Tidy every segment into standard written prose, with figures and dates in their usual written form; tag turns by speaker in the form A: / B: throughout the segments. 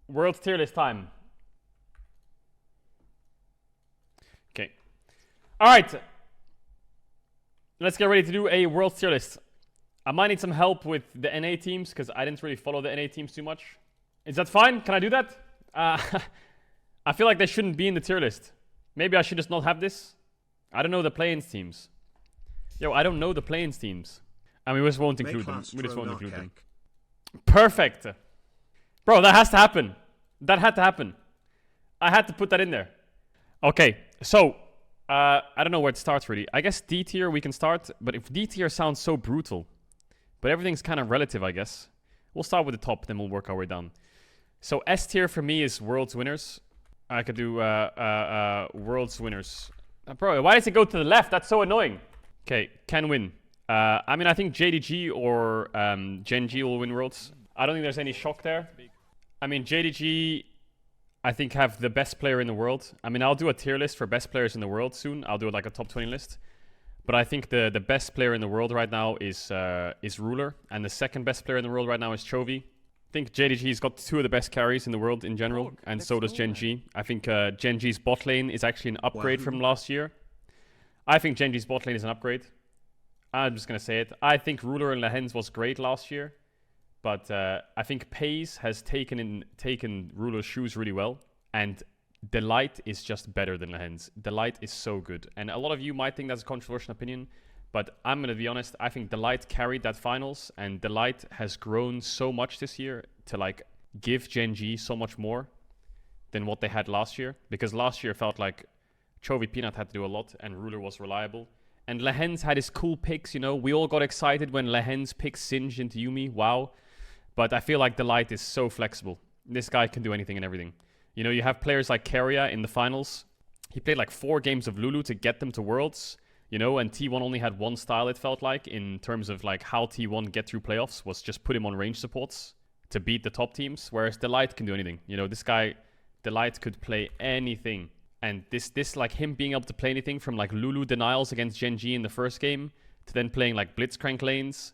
A: World tier list time. Okay. Alright. Let's get ready to do a world tier list. I might need some help with the NA teams because I didn't really follow the NA teams too much. Is that fine? Can I do that? I feel like they shouldn't be in the tier list. Maybe I should just not have this. I don't know the play-ins teams. Yo, I don't know the play-ins teams. And we just won't include them. We just won't include them. Perfect. Bro, that has to happen. That had to happen. I had to put that in there. Okay, so I don't know where it starts really. I guess D tier we can start, but if D tier sounds so brutal. But everything's kind of relative, I guess. We'll start with the top, then we'll work our way down. So S tier for me is World's winners. I could do World's winners. Bro, why does it go to the left? That's so annoying. Okay, can win. I mean, I think JDG or GENG will win Worlds. I don't think there's any shock there. I mean, JDG, I think, have the best player in the world. I mean, I'll do a tier list for best players in the world soon. I'll do like a top 20 list. But I think the best player in the world right now is Ruler. And the second best player in the world right now is Chovy. I think JDG's got two of the best carries in the world in general. And so does GENG. I think GENG's bot lane is actually an upgrade from last year. I think GENG's bot lane is an upgrade. I'm just going to say it. I think Ruler and Lehens was great last year. But I think Pace has taken Ruler's shoes really well. And Delight is just better than Lehens. Delight is so good. And a lot of you might think that's a controversial opinion. But I'm going to be honest. I think Delight carried that finals. And Delight has grown so much this year to like give GENG so much more than what they had last year. Because last year felt like Chovy Peanut had to do a lot. And Ruler was reliable. And Lehens had his cool picks, you know. We all got excited when Lehens picked Singed into Yuumi. Wow. But I feel like Delight is so flexible. This guy can do anything and everything. You know, you have players like Keria in the finals. He played like 4 games of Lulu to get them to Worlds. You know, and T1 only had one style, it felt like, in terms of like how T1 get through playoffs was just put him on range supports to beat the top teams. Whereas Delight can do anything. You know, this guy, Delight could play anything. And this like him being able to play anything from like Lulu denials against GENG in the first game to then playing like Blitzcrank lanes.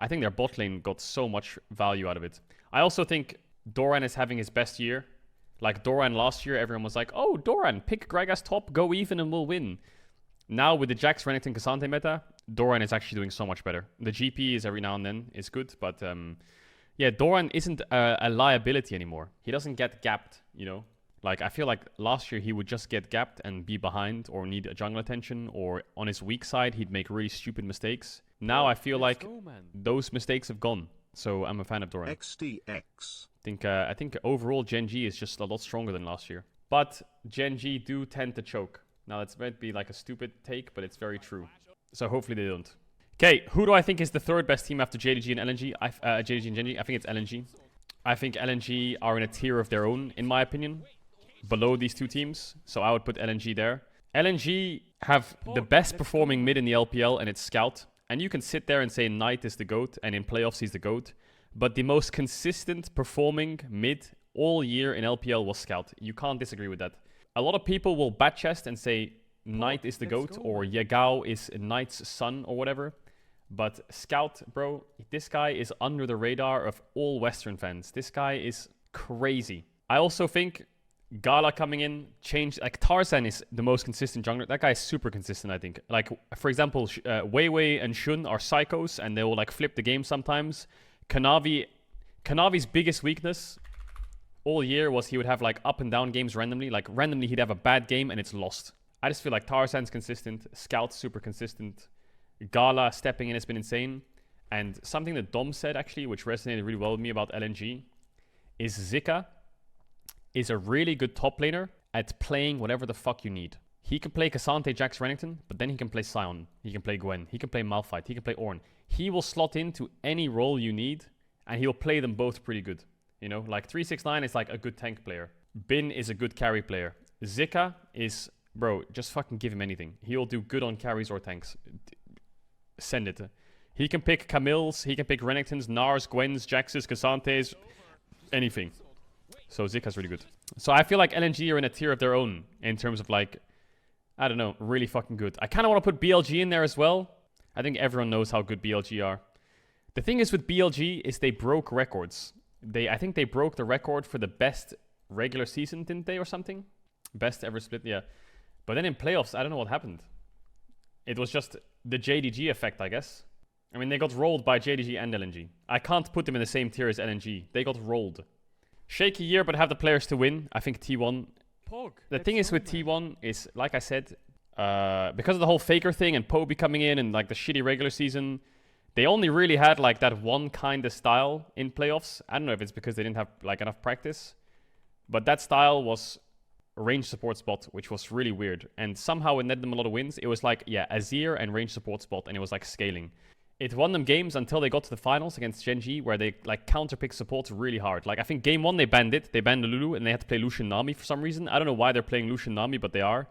A: I think their bot lane got so much value out of it. I also think Doran is having his best year. Like Doran last year, everyone was like, oh, Doran, pick Gragas top, go even and we'll win. Now with the Jax, Renekton, Cassante meta, Doran is actually doing so much better. The GP is every now and then is good, but yeah, Doran isn't a liability anymore. He doesn't get gapped, you know. Like, I feel like last year he would just get gapped and be behind or need a jungle attention, or on his weak side, he'd make really stupid mistakes. Now I feel like those mistakes have gone. So I'm a fan of Doran.
B: XDX.
A: I think overall GENG is just a lot stronger than last year. But GENG do tend to choke. Now that's might be like a stupid take, but it's very true. So hopefully they don't. Okay, who do I think is the third best team after JDG and LNG? JDG and GENG? I think it's LNG. I think LNG are in a tier of their own, in my opinion. Below these two teams, so I would put LNG there. LNG have the best performing mid in the LPL, and it's Scout. And you can sit there and say Knight is the GOAT, and in playoffs he's the GOAT. But the most consistent performing mid all year in LPL was Scout. You can't disagree with that. A lot of people will bat chest and say Knight is the GOAT, or Yagao is Knight's son, or whatever. But Scout, bro, this guy is under the radar of all Western fans. This guy is crazy. I also think Gala coming in, changed. Like, Tarzan is the most consistent jungler. That guy is super consistent, I think. Like, for example, Weiwei and Shun are psychos, and they will, like, flip the game sometimes. Kanavi's biggest weakness all year was he would have, like, up and down games randomly. Like, randomly, he'd have a bad game, and it's lost. I just feel like Tarzan's consistent. Scout's super consistent. Gala stepping in has been insane. And something that Dom said, actually, which resonated really well with me about LNG, is Zika is a really good top laner at playing whatever the fuck you need. He can play Cassante, Jax, Renekton, but then he can play Sion. He can play Gwen. He can play Malphite. He can play Ornn. He will slot into any role you need, and he'll play them both pretty good. You know, like 369 is like a good tank player. Bin is a good carry player. Zika is, bro, just fucking give him anything. He'll do good on carries or tanks. Send it. He can pick Camille's, he can pick Renektons, Nars, Gwen's, Jax's, Cassante's, anything. So Zika's really good. So I feel like LNG are in a tier of their own in terms of like, I don't know, really fucking good. I kind of want to put BLG in there as well. I think everyone knows how good BLG are. The thing is with BLG is they broke records. I think they broke the record for the best regular season, didn't they, or something? Best ever split, yeah. But then in playoffs, I don't know what happened. It was just the JDG effect, I guess. I mean, they got rolled by JDG and LNG. I can't put them in the same tier as LNG. They got rolled. Shaky year, but have the players to win. I think T1. The thing is with T1 is, like I said, because of the whole Faker thing and Poby coming in and like the shitty regular season, they only really had like that one kind of style in playoffs. I don't know if it's because they didn't have like enough practice, but that style was a range support spot, which was really weird. And somehow it netted them a lot of wins. It was like, yeah, Azir and range support spot, and it was like scaling. It won them games until they got to the finals against GENG, where they like counterpick supports really hard. Like I think game 1 they banned it. They banned the Lulu and they had to play Lucian Nami for some reason. I don't know why they're playing Lucian Nami, but they are.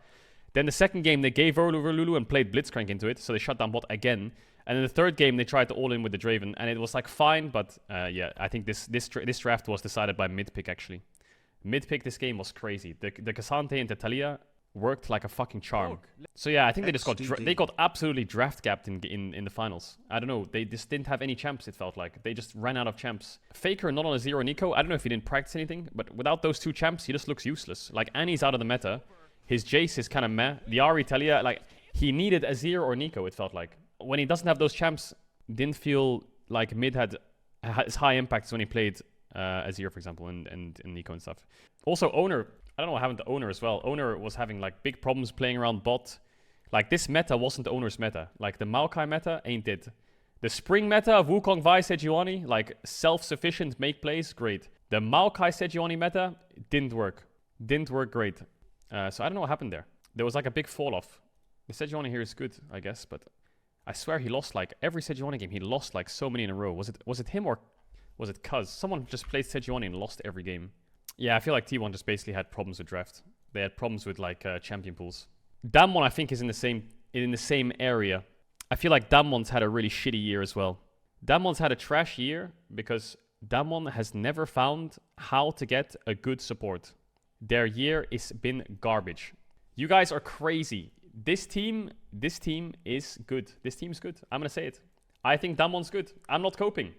A: Then the second game they gave over Lulu and played Blitzcrank into it, so they shut down bot again. And then the third game they tried to all in with the Draven, and it was like fine, but yeah, I think this draft was decided by mid pick actually. Mid pick this game was crazy. The Cassante into Talia worked like a fucking charm. So yeah, I think they just got absolutely draft gapped in the finals. I don't know, they just didn't have any champs, it felt like. They just ran out of champs. Faker not on a 0 Nico, I don't know if he didn't practice anything, but without those two champs, he just looks useless. Like Annie's out of the meta, his Jace is kind of meh, the Ahri Talia, like he needed Azir or Nico, it felt like. When he doesn't have those champs, didn't feel like mid had as high impacts when he played Azir, for example, and Nico and stuff. Also, Owner, I don't know what happened to Owner as well. Owner was having like big problems playing around bot. Like this meta wasn't Owner's meta. Like the Maokai meta ain't it. The Spring meta of Wukong, Vi, Sejuani, like self-sufficient, make plays, great. The Maokai Sejuani meta didn't work. Didn't work great. So I don't know what happened there. There was like a big fall off. The Sejuani here is good, I guess, but I swear he lost like every Sejuani game. He lost like so many in a row. Was it him or was it Cuz? Someone just played Sejuani and lost every game. Yeah, I feel like T1 just basically had problems with draft. They had problems with like champion pools. Damwon I think is in the same area. I feel like Damwon's had a really shitty year as well. Damwon's had a trash year because Damwon has never found how to get a good support. Their year has been garbage. You guys are crazy. This team is good. This team's good. I'm gonna say it. I think Damwon's good. I'm not coping.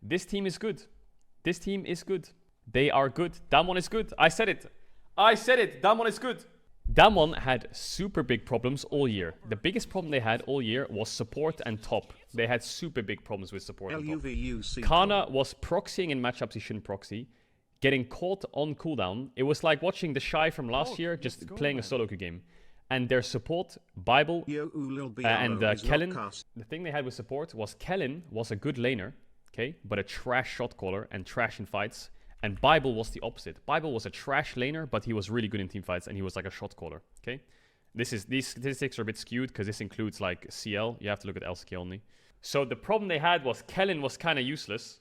A: This team is good. This team is good. They are good. Damwon is good. I said it. I said it. Damwon is good. Damwon had super big problems all year. The biggest problem they had all year was support and top. They had super big problems with support and top. Kana was proxying in matchups he shouldn't proxy, getting caught on cooldown. It was like watching the Shy from last year just playing a solo queue game. And their support, Bible, and Kellen, the thing they had with support was Kellen was a good laner, okay, but a trash shot caller and trash in fights. And Bible was the opposite. Bible was a trash laner, but he was really good in team fights, and he was like a shot caller, okay? These statistics are a bit skewed, because this includes like CL. You have to look at LCK only. So the problem they had was Kellen was kind of useless.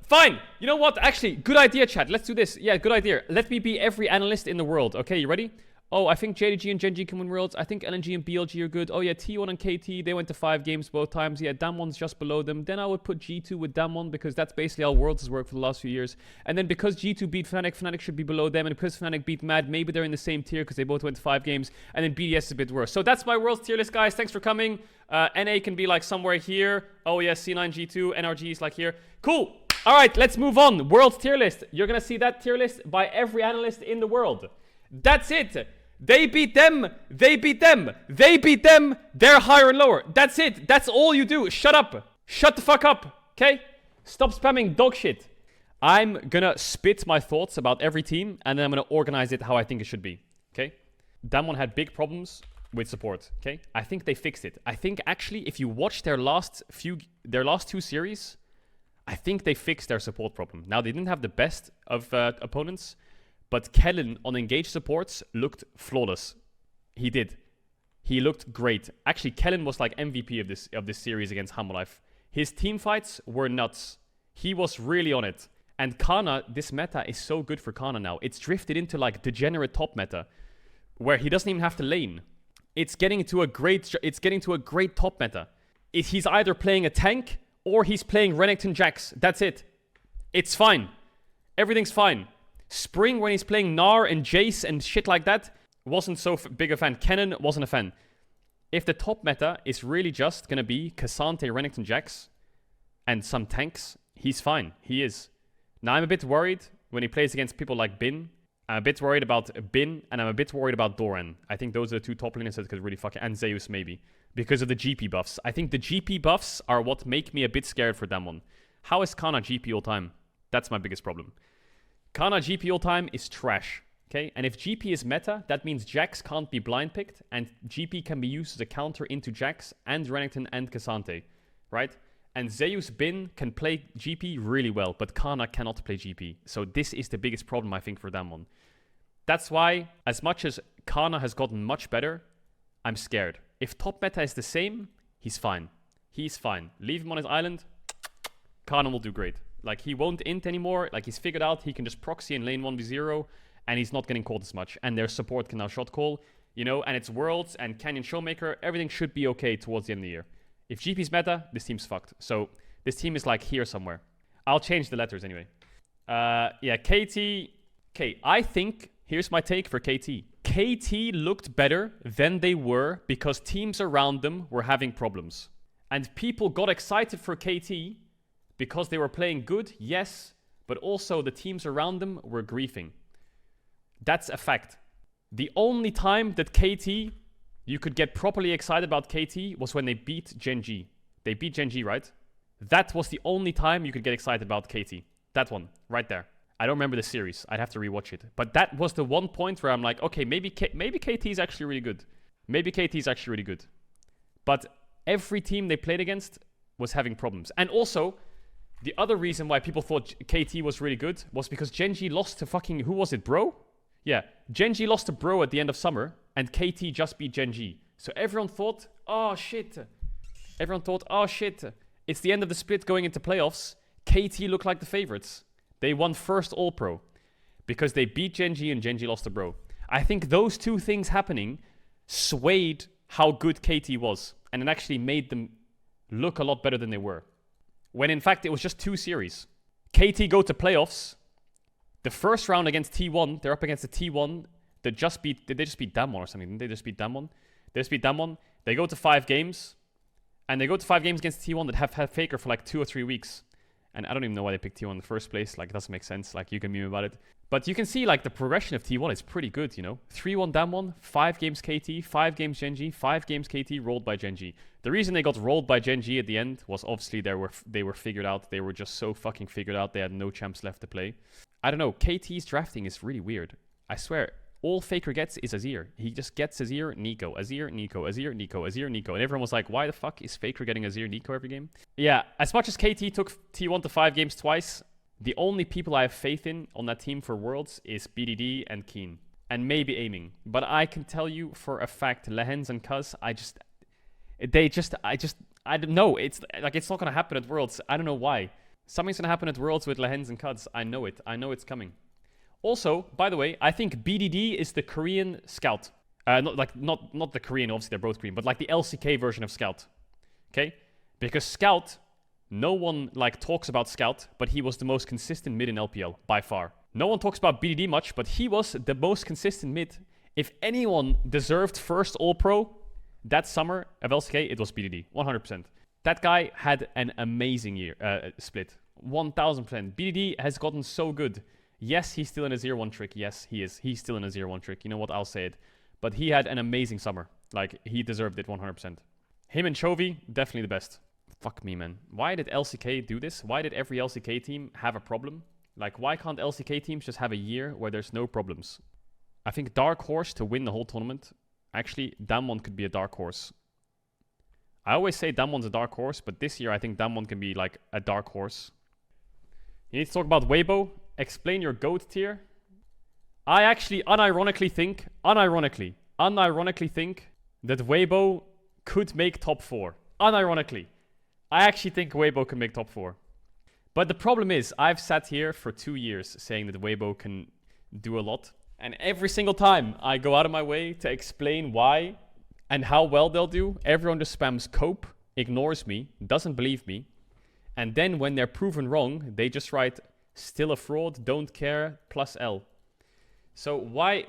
A: Fine! You know what? Actually, good idea, chat. Let's do this. Yeah, good idea. Let me be every analyst in the world. Okay, you ready? Oh, I think JDG and GENG can win Worlds. I think LNG and BLG are good. Oh yeah, T1 and KT, they went to 5 games both times. Yeah, Damwon's just below them. Then I would put G2 with Damwon because that's basically how Worlds has worked for the last few years. And then because G2 beat Fnatic, Fnatic should be below them. And because Fnatic beat Mad, maybe they're in the same tier because they both went to 5 games. And then BDS is a bit worse. So that's my Worlds tier list, guys. Thanks for coming. NA can be like somewhere here. Oh yeah, C9, G2, NRG is like here. Cool. All right, let's move on. Worlds tier list. You're going to see that tier list by every analyst in the world. That's it. They beat them. They beat them. They beat them. They're higher and lower. That's it. That's all you do. Shut up. Shut the fuck up. Okay? Stop spamming dog shit. I'm gonna spit my thoughts about every team, and then I'm gonna organize it how I think it should be. Okay? Damwon had big problems with support. Okay? I think they fixed it. I think actually, if you watch their last 2 series, I think they fixed their support problem. Now they didn't have the best of opponents. But Kellen on engaged supports looked flawless. He did. He looked great. Actually, Kellen was like MVP of this series against Hammerlife. His team fights were nuts. He was really on it. And Kana, this meta is so good for Kana now. It's drifted into like degenerate top meta, where he doesn't even have to lane. It's getting to a great top meta. He's either playing a tank or he's playing Renekton Jax. That's it. It's fine. Everything's fine. Spring, when he's playing Gnar and Jace and shit like that, wasn't so big a fan. Kennen wasn't a fan. If the top meta is really just going to be Cassante, Renekton, Jax, and some tanks, he's fine. He is. Now, I'm a bit worried when he plays against people like Bin. I'm a bit worried about Bin, and I'm a bit worried about Doran. I think those are the two top laners that could really and Zeus maybe, because of the GP buffs. I think the GP buffs are what make me a bit scared for Damwon. How is Kana GP all time? That's my biggest problem. Kana GP all time is trash, okay? And if GP is meta, that means Jax can't be blind picked, and GP can be used as a counter into Jax and Renekton and Cassante, right? And Zeus Bin can play GP really well, but Kana cannot play GP. So this is the biggest problem, I think, for Damwon. That's why, as much as Kana has gotten much better, I'm scared. If top meta is the same, he's fine. He's fine. Leave him on his island, Kana will do great. Like, he won't int anymore. Like, he's figured out he can just proxy in lane 1v0, and he's not getting called as much. And their support can now shot call, you know, and it's Worlds and Canyon Showmaker. Everything should be okay towards the end of the year. If GP's meta, this team's fucked. So this team is like here somewhere. I'll change the letters anyway. Yeah, KT. Okay, I think, here's my take for KT. KT looked better than they were because teams around them were having problems. And people got excited for KT because they were playing good, yes, but also the teams around them were griefing. That's a fact. The only time that KT, you could get properly excited about KT was when they beat GENG. They beat GENG, right? That was the only time you could get excited about KT. That one, right there. I don't remember the series. I'd have to rewatch it. But that was the one point where I'm like, okay, maybe KT is actually really good. Maybe KT is actually really good. But every team they played against was having problems. And also, the other reason why people thought KT was really good was because GENG lost to fucking, who was it, Bro? Yeah, GENG lost to Bro at the end of summer, and KT just beat GENG. So everyone thought, oh shit. Everyone thought, oh shit. It's the end of the split going into playoffs. KT looked like the favorites. They won first All-Pro because they beat GENG and GENG lost to Bro. I think those two things happening swayed how good KT was, and it actually made them look a lot better than they were. When in fact it was just two series. KT go to playoffs. The first round against T1, they're up against the T1 that just beat, did they just beat Damwon or something? Didn't they just beat Damwon? They just beat Damwon. They go to 5 games, and they go to 5 games against T1 that have had Faker for like 2 or 3 weeks. And I don't even know why they picked T1 in the first place. Like, it doesn't make sense. Like, you can meme about it. But you can see, like, the progression of T1 is pretty good, you know? 3-1 Damwon, 5 games KT, 5 games GENG, 5 games KT, rolled by GENG. The reason they got rolled by GENG at the end was obviously they were figured out. They were just so fucking figured out. They had no champs left to play. I don't know. KT's drafting is really weird. I swear. All Faker gets is Azir. He just gets Azir, Nico, Azir, Nico, Azir, Nico, Azir, Nico. And everyone was like, why the fuck is Faker getting Azir, Nico every game? Yeah, as much as KT took T1 to 5 games twice, the only people I have faith in on that team for Worlds is BDD and Keen. And maybe aiming. But I can tell you for a fact, Lehens and Cuz, I don't know. It's like, it's not going to happen at Worlds. I don't know why. Something's going to happen at Worlds with Lehens and Cuz. I know it. I know it's coming. Also, by the way, I think BDD is the Korean Scout. Not the Korean, obviously they're both Korean, but like the LCK version of Scout. Okay? Because Scout, no one like talks about Scout, but he was the most consistent mid in LPL, by far. No one talks about BDD much, but he was the most consistent mid. If anyone deserved first All-Pro that summer of LCK, it was BDD, 100%. That guy had an amazing year, split, 1000%. BDD has gotten so good. Yes, he's still in a 0-1 trick. Yes, he is. He's still in a 0-1 trick. You know what? I'll say it. But he had an amazing summer. Like, he deserved it 100%. Him and Chovy, definitely the best. Fuck me, man. Why did LCK do this? Why did every LCK team have a problem? Like, why can't LCK teams just have a year where there's no problems? I think dark horse to win the whole tournament. Actually, Damwon could be a dark horse. I always say Damwon's a dark horse, but this year I think Damwon can be like a dark horse. You need to talk about Weibo. Explain your GOAT tier. I actually unironically think that Weibo could make top 4. Unironically. I actually think Weibo can make top 4. But the problem is, I've sat here for 2 years saying that Weibo can do a lot. And every single time I go out of my way to explain why and how well they'll do, everyone just spams cope, ignores me, doesn't believe me. And then when they're proven wrong, they just write, still a fraud, don't care, plus L. So why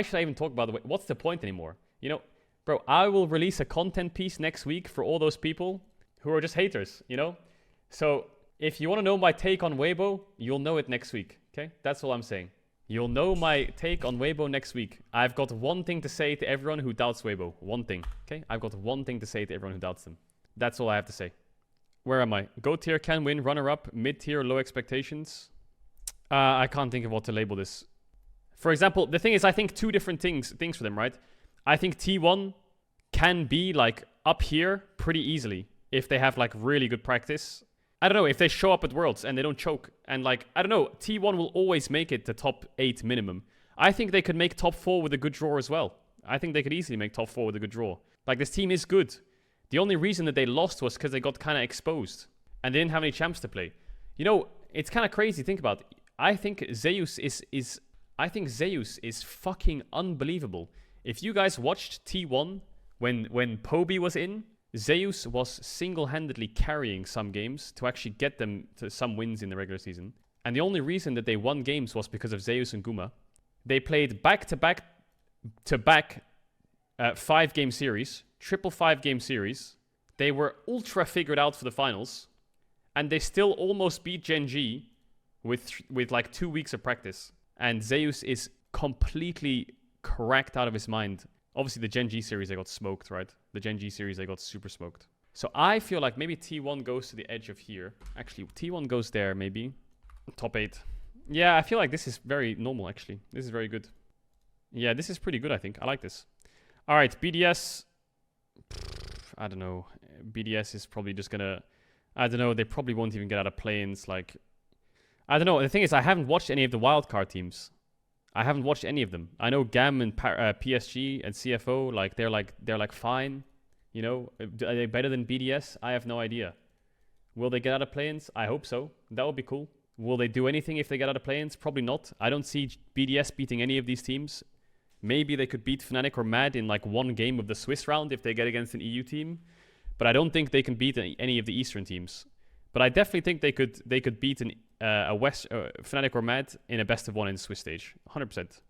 A: should I even talk about it? What's the point anymore? You know, bro, I will release a content piece next week for all those people who are just haters, you know? So If you want to know my take on Weibo, you'll know it next week. Okay? That's all I'm saying. You'll know my take on Weibo next week. I've got one thing to say to everyone who doubts Weibo. One thing. Okay? I've got one thing to say to everyone who doubts them. That's all I have to say. Where am I? Go tier can win, runner up, mid tier, low expectations. I can't think of what to label this. For example, the thing is, I think two different things for them, right? I think T1 can be like up here pretty easily if they have like really good practice. I don't know, if they show up at Worlds and they don't choke. And like, I don't know, T1 will always make it to top 8 minimum. I think they could make top 4 with a good draw as well. I think they could easily make top 4 with a good draw. Like, this team is good. The only reason that they lost was because they got kind of exposed. And they didn't have any champs to play. You know, it's kind of crazy to think about. I think Zeus is fucking unbelievable. If you guys watched T1 when Poby was in, Zeus was single-handedly carrying some games to actually get them to some wins in the regular season. And the only reason that they won games was because of Zeus and Guma. They played back-to-back 5-game series, triple 5-game series. They were ultra figured out for the finals. And they still almost beat GENG with like 2 weeks of practice. And Zeus is completely cracked out of his mind. Obviously, the GENG series, they got smoked, right? The GENG series, they got super smoked. So I feel like maybe T1 goes to the edge of here. Actually, T1 goes there, maybe. Top 8. Yeah, I feel like this is very normal, actually. This is very good. Yeah, this is pretty good, I think. I like this. All right, BDS. I don't know. BDS is probably just going to... I don't know. They probably won't even get out of play-ins. Like, I don't know. The thing is, I haven't watched any of the wildcard teams. I haven't watched any of them. I know GAM and PSG and CFO, like they're like fine. You know, are they better than BDS? I have no idea. Will they get out of play-ins? I hope so. That would be cool. Will they do anything if they get out of play-ins? Probably not. I don't see BDS beating any of these teams. Maybe they could beat Fnatic or Mad in like one game of the Swiss round if they get against an EU team. But I don't think they can beat any of the Eastern teams. But I definitely think they could beat a Fnatic or Mad in a best of one in the Swiss stage, 100%.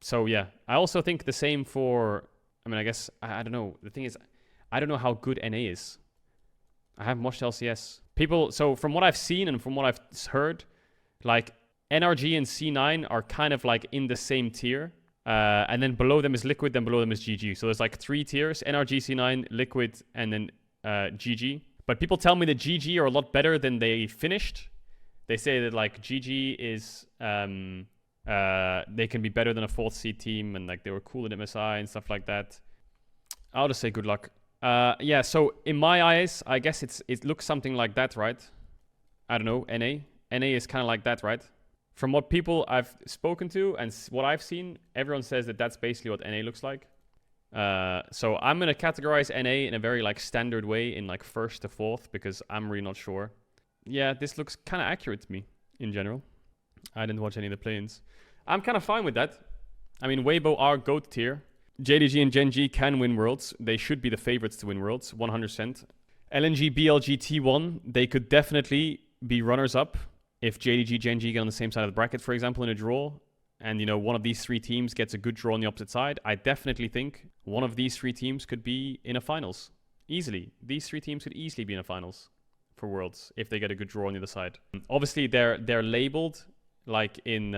A: So yeah, I also think the same for. I mean, I guess I don't know. The thing is, I don't know how good NA is. I haven't watched LCS. People. So from what I've seen and from what I've heard, like NRG and C9 are kind of like in the same tier, and then below them is Liquid, then below them is GG. So there's like 3 tiers: NRG, C9, Liquid, and then GG. But people tell me that GG are a lot better than they finished. They say that like GG is they can be better than a 4th seed team, and like they were cool at MSI and stuff like that. I'll just say good luck. Yeah, so in my eyes, I guess it looks something like that, right? I don't know, NA. NA is kind of like that, right? From what people I've spoken to and what I've seen, everyone says that that's basically what NA looks like. So I'm going to categorize NA in a very like standard way in like 1st to 4th because I'm really not sure. Yeah, this looks kind of accurate to me in general. I didn't watch any of the play-ins. I'm kind of fine with that. I mean, Weibo are GOAT tier. JDG and GENG can win Worlds. They should be the favorites to win Worlds, 100%. LNG, BLG, T1, they could definitely be runners-up if JDG, GENG get on the same side of the bracket, for example, in a draw. And, you know, one of these 3 teams gets a good draw on the opposite side. I definitely think one of these 3 teams could be in a finals. Easily. These 3 teams could easily be in a finals for Worlds if they get a good draw on the other side. Obviously, they're labeled like in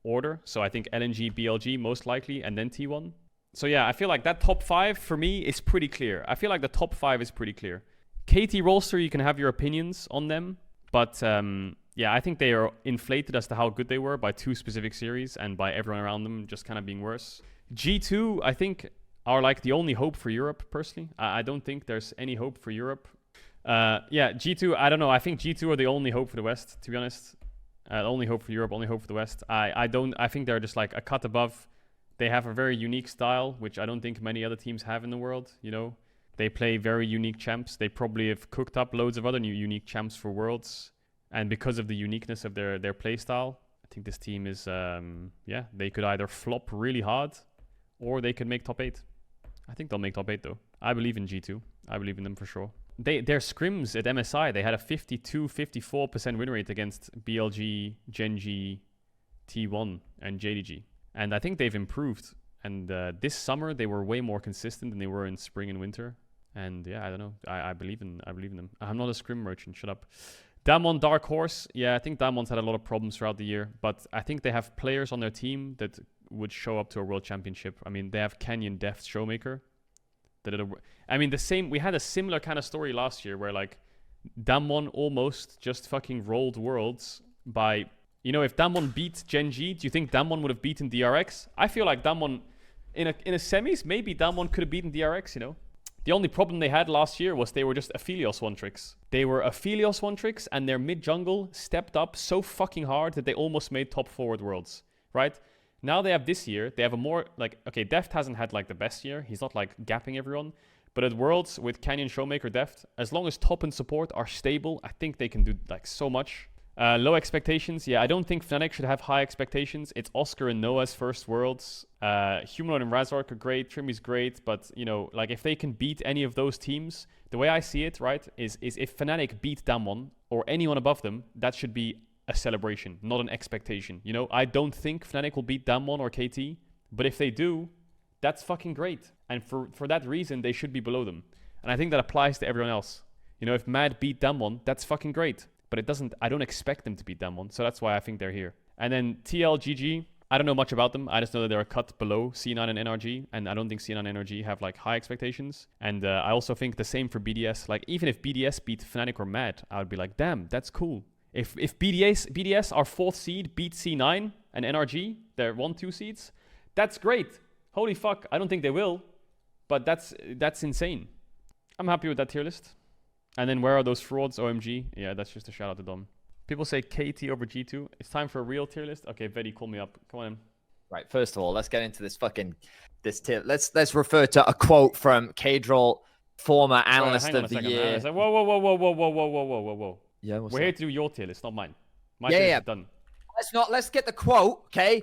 A: order. So I think LNG, BLG most likely, and then T1. So yeah, I feel like that top 5 for me is pretty clear. I feel like the top 5 is pretty clear. KT Rolster, you can have your opinions on them. But yeah, I think they are inflated as to how good they were by 2 specific series and by everyone around them just kind of being worse. G2, I think, are like the only hope for Europe, personally. I don't think there's any hope for Europe. Yeah, G2, I don't know. I think G2 are the only hope for the West, to be honest. Only hope for Europe, only hope for the West. I think they're just like a cut above. They have a very unique style, which I don't think many other teams have in the world, you know. They play very unique champs. They probably have cooked up loads of other new unique champs for Worlds. And because of the uniqueness of their play style, I think this team is, yeah, they could either flop really hard or they could make top 8. I think they'll make top 8 though. I believe in G2. I believe in them for sure. Their scrims at MSI, they had a 52-54% win rate against BLG, GENG, T1, and JDG. And I think they've improved. And this summer, they were way more consistent than they were in spring and winter. And yeah, I don't know. I believe in them. I'm not a scrim merchant. Shut up. Damwon, Dark Horse. Yeah, I think Damwon's had a lot of problems throughout the year, but I think they have players on their team that would show up to a world championship. I mean, they have Canyon, Deft, Showmaker. I mean, we had a similar kind of story last year where like Damwon almost just fucking rolled worlds by, you know, if Damwon beat GENG, do you think Damwon would have beaten DRX? I feel like Damwon in a semis, maybe Damwon could have beaten DRX, you know? The only problem they had last year was they were just Aphelios one-tricks. They were Aphelios one-tricks, and their mid-jungle stepped up so fucking hard that they almost made top forward worlds, right? Now they have this year, they have a more, like, okay, Deft hasn't had, like, the best year. He's not, like, gapping everyone. But at Worlds, with Canyon, Showmaker, Deft, as long as top and support are stable, I think they can do, like, so much. Low expectations. Yeah, I don't think Fnatic should have high expectations. It's Oscar and Noah's first Worlds. Humanoid and Razork are great. Trimmy's great. But, you know, like, if they can beat any of those teams, the way I see it, right, is if Fnatic beat Damwon or anyone above them, that should be a celebration, not an expectation. You know, I don't think Fnatic will beat Damwon or KT. But if they do, that's fucking great. And for that reason, they should be below them. And I think that applies to everyone else. You know, if Mad beat Damwon, that's fucking great. But it doesn't, I don't expect them to beat Damwon. So that's why I think they're here. And then TLGG, I don't know much about them. I just know that they're a cut below C9 and NRG. And I don't think C9 and NRG have like high expectations. And I also think the same for BDS. Like even if BDS beat Fnatic or Mad, I would be like, damn, that's cool. If BDS our 4th seed beat C9 and NRG, their 1-2 seeds, that's great. Holy fuck, I don't think they will. But that's insane. I'm happy with that tier list. And then where are those frauds? OMG. Yeah, that's just a shout out to Dom. People say KT over G2. It's time for a real tier list. Okay, Vedi, call me up. Come on in.
B: Right, first of all, let's get into this tier. Let's refer to a quote from Caedrel, former analyst of the year.
A: Whoa.
B: Yeah,
A: we're here to do your tier list, not mine. My
B: tier
A: list is done.
B: Let's get the quote, okay?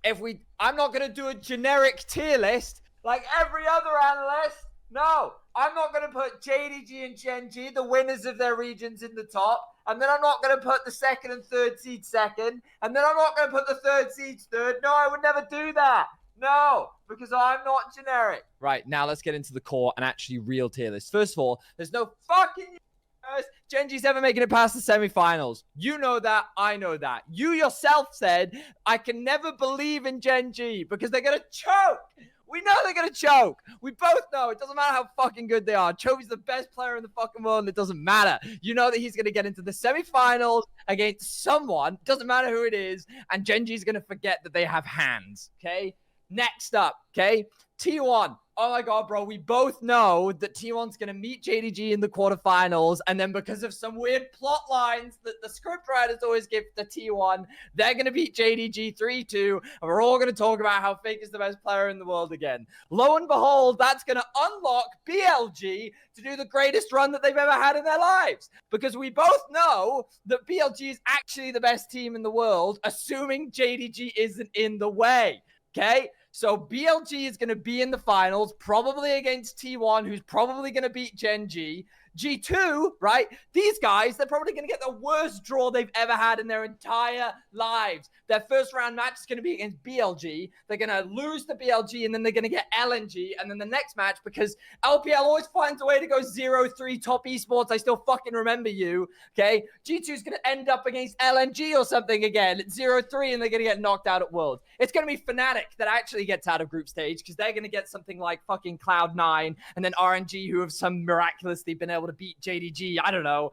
B: I'm not gonna do a generic tier list like every other analyst. No, I'm not going to put JDG and GENG, the winners of their regions, in the top. And then I'm not going to put the 2nd and 3rd seed second. And then I'm not going to put the 3rd seeds third. No, I would never do that. No, because I'm not generic. Right, now let's get into the core and actually real tier list. First of all, there's no fucking universe GENG's ever making it past the semifinals. You know that. I know that. You yourself said, I can never believe in GENG because they're going to choke. We know they're going to choke. We both know. It doesn't matter how fucking good they are. Chovy's the best player in the fucking world, and it doesn't matter. You know that he's going to get into the semifinals against someone. Doesn't matter who it is. And GENG's going to forget that they have hands, okay? Next up, okay? T1. Oh my god, bro. We both know that T1's going to meet JDG in the quarterfinals. And then because of some weird plot lines that the scriptwriters always give to T1, they're going to beat JDG 3-2. And we're all going to talk about how Fake is the best player in the world again. Lo and behold, that's going to unlock BLG to do the greatest run that they've ever had in their lives. Because we both know that BLG is actually the best team in the world, assuming JDG isn't in the way. Okay? So BLG is going to be in the finals, probably against T1, who's probably going to beat GENG. G2, right? These guys, they're probably going to get the worst draw they've ever had in their entire lives. Their first round match is going to be against BLG. They're going to lose to BLG, and then they're going to get LNG. And then the next match, because LPL always finds a way to go 0-3 top esports. I still fucking remember you, okay? G2 is going to end up against LNG or something again at 0-3, and they're going to get knocked out at Worlds. It's going to be Fnatic that actually gets out of group stage, because they're going to get something like fucking Cloud9, and then RNG, who have some miraculously been able to beat JDG. I don't know.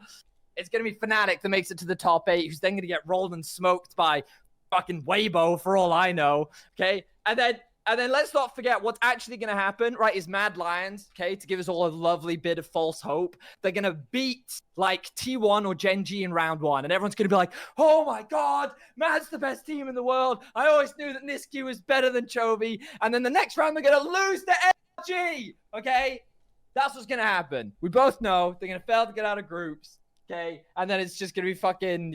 B: It's going to be Fnatic that makes it to the top 8, who's then going to get rolled and smoked by fucking Weibo, for all I know. Okay? And then let's not forget what's actually going to happen, right, is Mad Lions, okay, to give us all a lovely bit of false hope. They're going to beat, like, T1 or GENG in round 1, and everyone's going to be like, oh my god, Mad's the best team in the world. I always knew that Nisqy was better than Chovy. And then the next round, they're going to lose to LG, okay? That's what's going to happen. We both know they're going to fail to get out of groups, okay? And then it's just going to be fucking...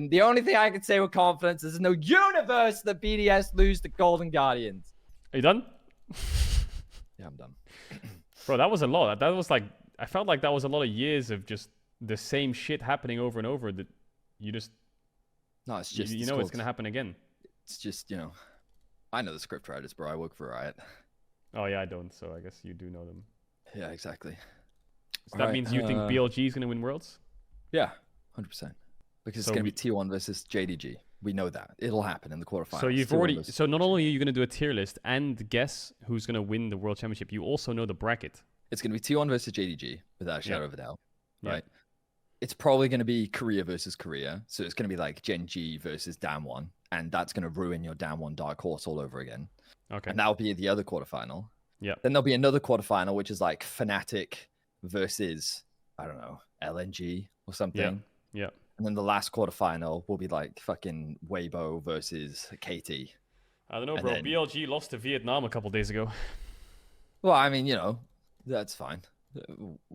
B: The only thing I can say with confidence is there's no universe that BDS lose to Golden Guardians.
A: Are you done?
B: Yeah, I'm done.
A: Bro, that was a lot. That was like... I felt like that was a lot of years of just the same shit happening over and over that you just...
B: No, it's just...
A: You know it's going to happen again.
B: It's just, you know... I know the scriptwriters, bro. I work for Riot.
A: Oh, yeah, I don't. So I guess you do know them.
B: Yeah, exactly.
A: So that means you think BLG is going to win Worlds?
B: Yeah.
C: 100%. Because
A: So
C: it's going to be T1 versus JDG. We know that. It'll happen in the quarterfinals.
A: So you've
C: T1
A: already.
C: versus-
A: So not only are you going to do a tier list and guess who's going to win the World Championship, you also know the bracket.
C: It's going to be T1 versus JDG, without a shadow
A: Yeah.
C: of a doubt.
A: Yeah.
C: Right? It's probably going to be Korea versus Korea. So it's going to be like GENG versus Damwon. And that's going to ruin your Damwon Dark Horse all over again.
A: Okay.
C: And that'll be the other quarterfinal.
A: Yeah.
C: Then there'll be another quarterfinal, which is like Fnatic versus, I don't know, LNG or something.
A: Yeah.
C: And then the last quarterfinal will be like fucking Weibo versus KT.
A: I don't know,
C: And
A: bro.
C: then-
A: BLG lost to Vietnam a couple days ago.
C: Well, I mean, that's fine.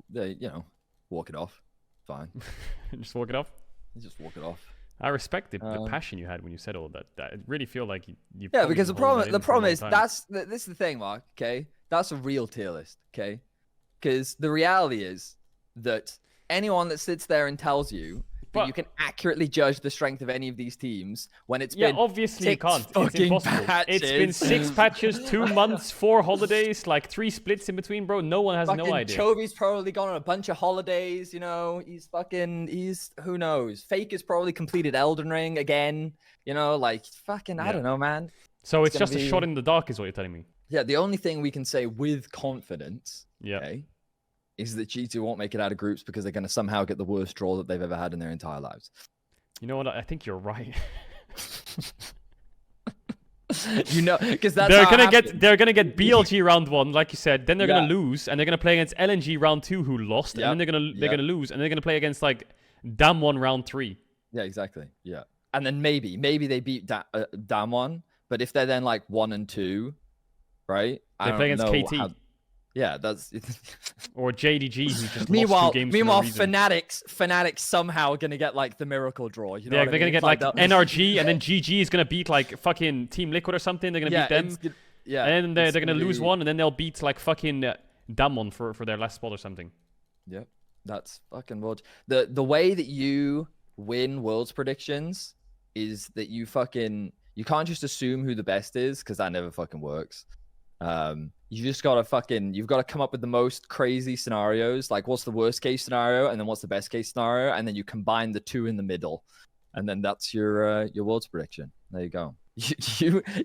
C: They, walk it off. Fine.
A: Just walk it off.
C: Just walk it off.
A: I respect the passion you had when you said all that. I really feel like you.
C: Yeah,
A: probably
C: because
A: been holding
C: the
A: that in for a
C: problem
A: long
C: is
A: time.
C: this is the thing, Mark. Okay, that's a real tier list. Okay, because the reality is that anyone that sits there and tells you that
A: But-
C: you can accurately judge the strength of any of these teams when it's
A: Yeah,
C: been
A: obviously you
C: 6
A: can't. It's
C: fucking
A: impossible. It's been
C: patches.
A: 6 patches, 2 months, 4 holidays, like 3 splits in between, bro. No one has no
C: fucking
A: idea.
C: Chovy's probably gone on a bunch of holidays. He's who knows. Fake has probably completed Elden Ring again. Like fucking I
A: Yeah.
C: don't know, man.
A: So it's
C: gonna
A: just a
C: be-
A: shot in the dark, is what you're telling me.
C: Yeah, the only thing we can say with confidence,
A: Yeah.
C: okay, is that G2 won't make it out of groups because they're going to somehow get the worst draw that they've ever had in their entire lives.
A: You know what? I think you're right.
C: Because that's
A: they're
C: how it happened.
A: gonna get BLG round 1, like you said. Then they're gonna
C: Yeah.
A: lose, and they're gonna play against LNG round 2, who lost,
C: Yep.
A: and then they're
C: Yep.
A: gonna lose, and they're gonna play against like Damwon round 3.
C: Yeah, exactly. Yeah, and then maybe they beat Damwon, but if they're then like 1 and 2, right?
A: They play against KT.
C: Yeah, that's.
A: Or JDG, who just
C: meanwhile,
A: lost 2 games for no reason.
C: Fnatic's somehow gonna get like the miracle draw. You know
A: Yeah,
C: what
A: they're
C: I mean?
A: gonna get like
C: that-
A: NRG, and then GG is gonna beat like fucking Team Liquid or something. They're gonna beat them,
C: it's yeah,
A: and then
C: it's
A: they're gonna lose
C: be-
A: 1, and then they'll beat like fucking Damwon for their last spot or something.
C: Yep, that's fucking world. The way that you win worlds predictions is that you can't just assume who the best is, because that never fucking works. You just you've gotta come up with the most crazy scenarios, like what's the worst case scenario and then what's the best case scenario, and then you combine the two in the middle, and then that's your worlds prediction. There you go.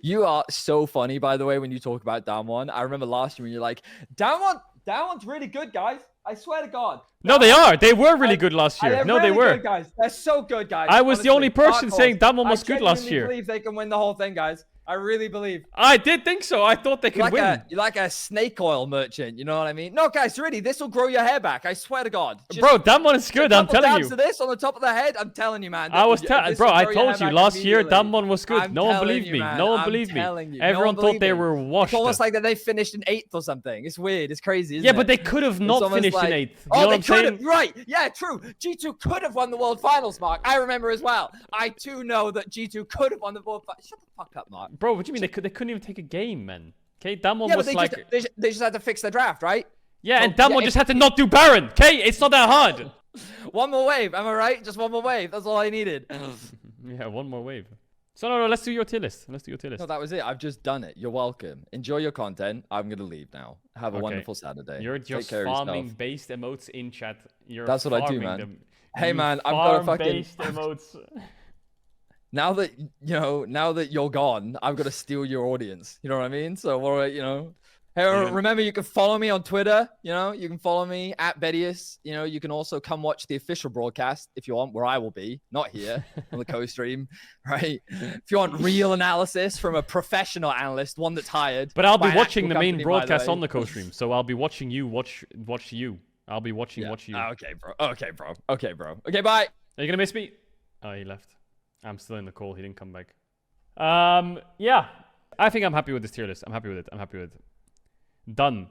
C: You are so funny, by the way, when you talk about Damwon. I remember last year when you're like, Damwon's really good, guys. I swear to God.
A: No, they are. They were really good last year.
C: They're
A: No, they
C: really
A: were.
C: good, guys. They're so good, guys.
A: I was the only
C: Honestly,
A: person
C: dark
A: saying
C: horse.
A: Damwon was good last
C: I
A: year.
C: genuinely believe they can win the whole thing, guys. I really believe.
A: I did think so. I thought they could win.
C: You're like a snake oil merchant. You know what I mean? No, guys, really, this will grow your hair back. I swear to God. Just
A: Bro, Damwon is good.
C: a
A: I'm
C: couple
A: telling
C: dabs
A: you.
C: of this on the top of the head. I'm telling you, man.
A: I was
C: This
A: bro,
C: will
A: I
C: grow your
A: told
C: hair
A: you
C: back
A: last year
C: immediately.
A: Damwon was good.
C: I'm
A: No one
C: telling
A: believed
C: you,
A: me.
C: man.
A: No one
C: I'm
A: believed me.
C: telling you. No
A: Everyone
C: one
A: thought
C: believed
A: they
C: me.
A: were washed.
C: It's almost like that they finished in 8th or something. It's weird. It's crazy, isn't
A: Yeah,
C: it?
A: but they could have not
C: almost
A: finished in
C: like-
A: 8th. You
C: Oh,
A: know
C: they
A: what I'm
C: could
A: saying?
C: have. Right. Yeah, true. G2 could have won the World Finals, Mark. I remember as well. I too know that G2 could have won the World Finals. Shut the fuck up, Mark.
A: Bro, what do you mean? They couldn't even take a game, man. Okay, Damwon
C: Yeah,
A: was
C: but
A: like...
C: they just had to fix their draft, right?
A: Yeah, and
C: yeah,
A: Damwon just had to not do Baron. Okay, it's not that hard.
C: One more wave, am I right? Just one more wave. That's all I needed.
A: Yeah, one more wave. So no, let's do your tier list. Let's do your tier list.
C: No, that was it. I've just done it. You're welcome. Enjoy your content. I'm gonna leave now. Have a
A: Okay.
C: wonderful Saturday.
A: You're
C: Take
A: just
C: care of yourself.
A: farming based emotes in chat. You're
C: That's what I do,
A: farming
C: man.
A: them.
C: Hey,
A: You
C: man, I've got a fucking-
A: farm-based emotes.
C: Now that now that you're gone, I've got to steal your audience. You know what I mean? So Hey, remember you can follow me on Twitter. You can follow me at Vedius. You can also come watch the official broadcast if you want, where I will be, not here on the co-stream, right? If you want real analysis from a professional analyst, one that's hired.
A: But I'll be
C: by an
A: watching the
C: actual
A: main
C: company, by
A: broadcast
C: way.
A: on the co-stream, so I'll be watching you watch you. I'll be watching watch you.
C: Okay, bro. Okay, bro. Okay, bye.
A: Are you gonna miss me? Oh, he left. I'm still in the call. He didn't come back. Yeah. I think I'm happy with this tier list. I'm happy with it. Done.